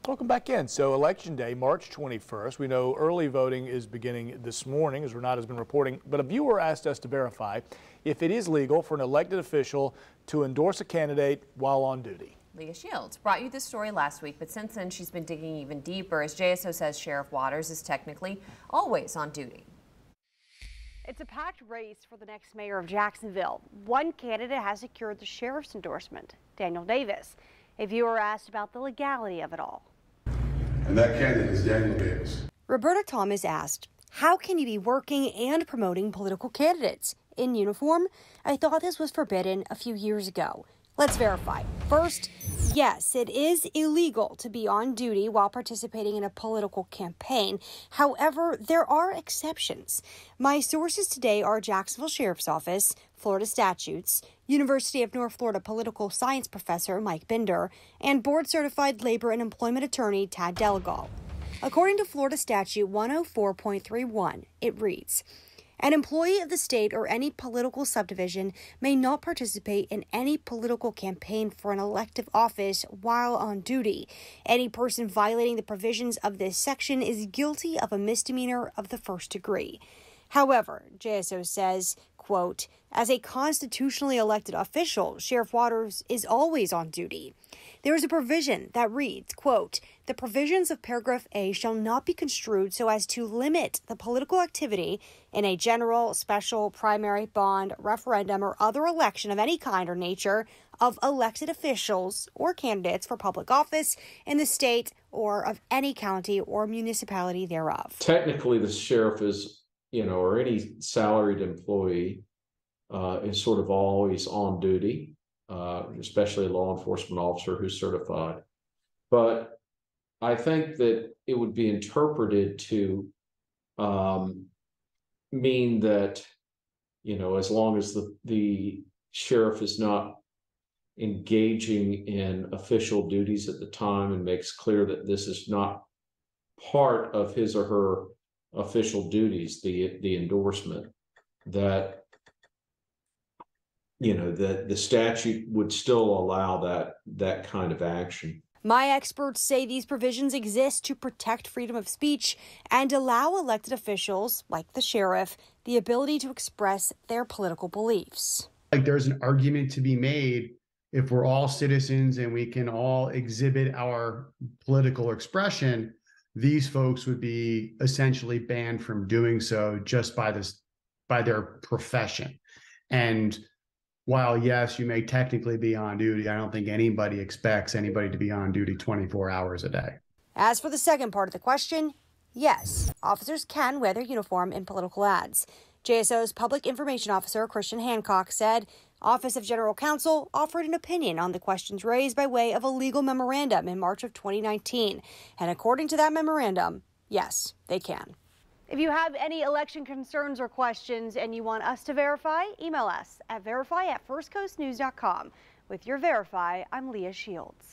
Welcome back in. So Election Day, March 21st. We know early voting is beginning this morning, as Renata has been reporting, but a viewer asked us to verify if it is legal for an elected official to endorse a candidate while on duty. Leah Shields brought you this story last week, but since then she's been digging even deeper. As JSO says, Sheriff Waters is technically always on duty. It's a packed race for the next mayor of Jacksonville. One candidate has secured the sheriff's endorsement, Daniel Davis. A viewer asked about the legality of it all. And that candidate is Daniel Davis. Roberta Thomas asked, how can you be working and promoting political candidates in uniform? I thought this was forbidden a few years ago. Let's verify. First, yes, it is illegal to be on duty while participating in a political campaign. However, there are exceptions. My sources today are Jacksonville Sheriff's Office, Florida statutes, University of North Florida political science professor Mike Bender, and board-certified labor and employment attorney Tad Delagal. According to Florida statute 104.31, it reads, an employee of the state or any political subdivision may not participate in any political campaign for an elective office while on duty. Any person violating the provisions of this section is guilty of a misdemeanor of the first degree. However, JSO says, quote, as a constitutionally elected official, Sheriff Waters is always on duty. There is a provision that reads, quote, the provisions of paragraph A shall not be construed so as to limit the political activity in a general, special, primary, bond, referendum, or other election of any kind or nature of elected officials or candidates for public office in the state or of any county or municipality thereof. Technically, the sheriff is, or any salaried employee is sort of always on duty. Especially a law enforcement officer who's certified. But I think that it would be interpreted to mean that, as long as the sheriff is not engaging in official duties at the time and makes clear that this is not part of his or her official duties, the endorsement, that the statute would still allow that kind of action. My experts say these provisions exist to protect freedom of speech and allow elected officials, like the sheriff, the ability to express their political beliefs. Like there's an argument to be made if we're all citizens and we can all exhibit our political expression, these folks would be essentially banned from doing so just by their profession. And while, yes, you may technically be on duty, I don't think anybody expects anybody to be on duty 24 hours a day. As for the second part of the question, yes, officers can wear their uniform in political ads. JSO's Public Information Officer, Christian Hancock, said Office of General Counsel offered an opinion on the questions raised by way of a legal memorandum in March of 2019. And according to that memorandum, yes, they can. If you have any election concerns or questions and you want us to verify, email us at verify@firstcoastnews.com. With your Verify, I'm Leah Shields.